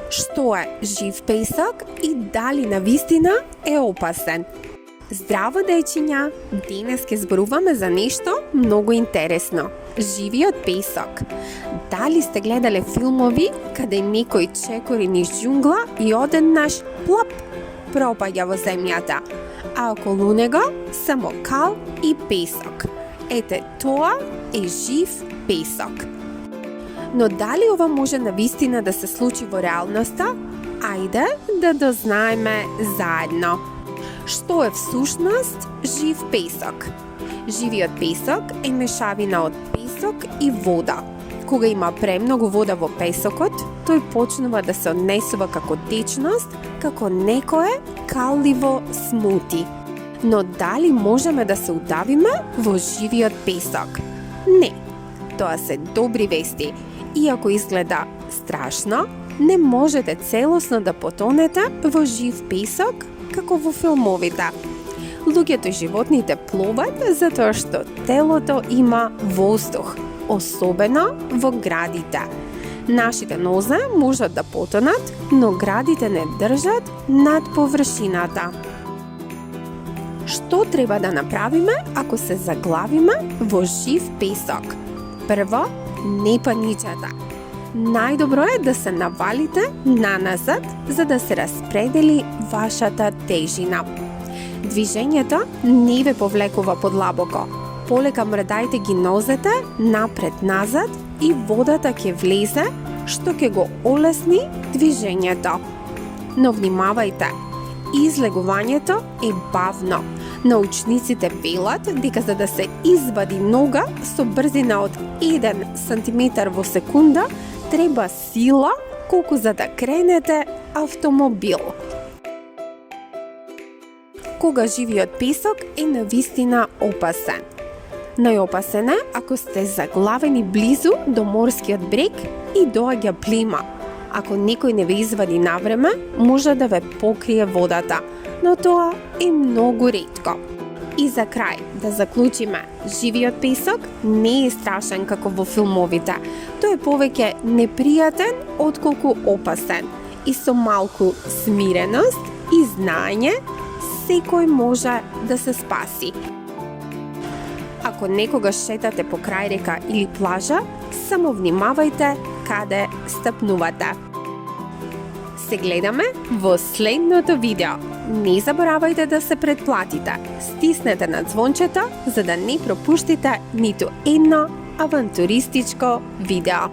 Што е жив песок и дали навистина е опасен? Здраво, дечиња! Денес ќе зборуваме за нешто многу интересно. Живиот песок. Дали сте гледале филмови каде некој чекори низ џунгла и одеднаш плоп пропаѓа во земјата, а околу него само кал и песок. Ете, тоа е жив песок. Но дали ова може навистина да се случи во реалноста? Ајде да дознаеме заедно. Што е всушност жив песок? Живиот песок е мешавина од песок и вода. Кога има премногу вода во песокот, тој почнува да се однесува како течност, како некое калливо смути. Но дали можеме да се удавиме во живиот песок? Не. Тоа се добри вести. Иако изгледа страшно, не можете целосно да потонете во жив песок како во филмовите. Луѓето и животните пловат затоа што телото има воздух, особено во градите. Нашите нозе можат да потонат, но градите не држат над површината. Што треба да направиме ако се заглавиме во жив песок? Прво, не паничете. Најдобро е да се навалите наназад за да се распредели вашата тежина. Движењето не ве повлекува подлабоко. Полека мрдајте ги нозете напред-назад и водата ќе влезе, што ќе го олесни движењето. Но внимавајте, излегувањето е бавно. Научниците велат дека за да се извади нога со брзина од 1 сантиметар во секунда, треба сила колку за да кренете автомобил. Кога живиот песок е навистина опасен? Најопасен е ако сте заглавени близу до морскиот брег и доаѓа плима. Ако некој не ве извади навреме, може да ве покрие водата, но тоа е многу ретко. И за крај, да заклучиме, живиот песок не е страшен како во филмовите. Тој е повеќе непријатен отколку опасен. И со малку смиреност и знаење, секој може да се спаси. Ако некогаш шетате по крај река или плажа, само внимавајте каде стапнувате. Се гледаме во следното видео. Не заборавајте да се претплатите. Стиснете на звончето за да не пропуштите ниту едно авантуристичко видео.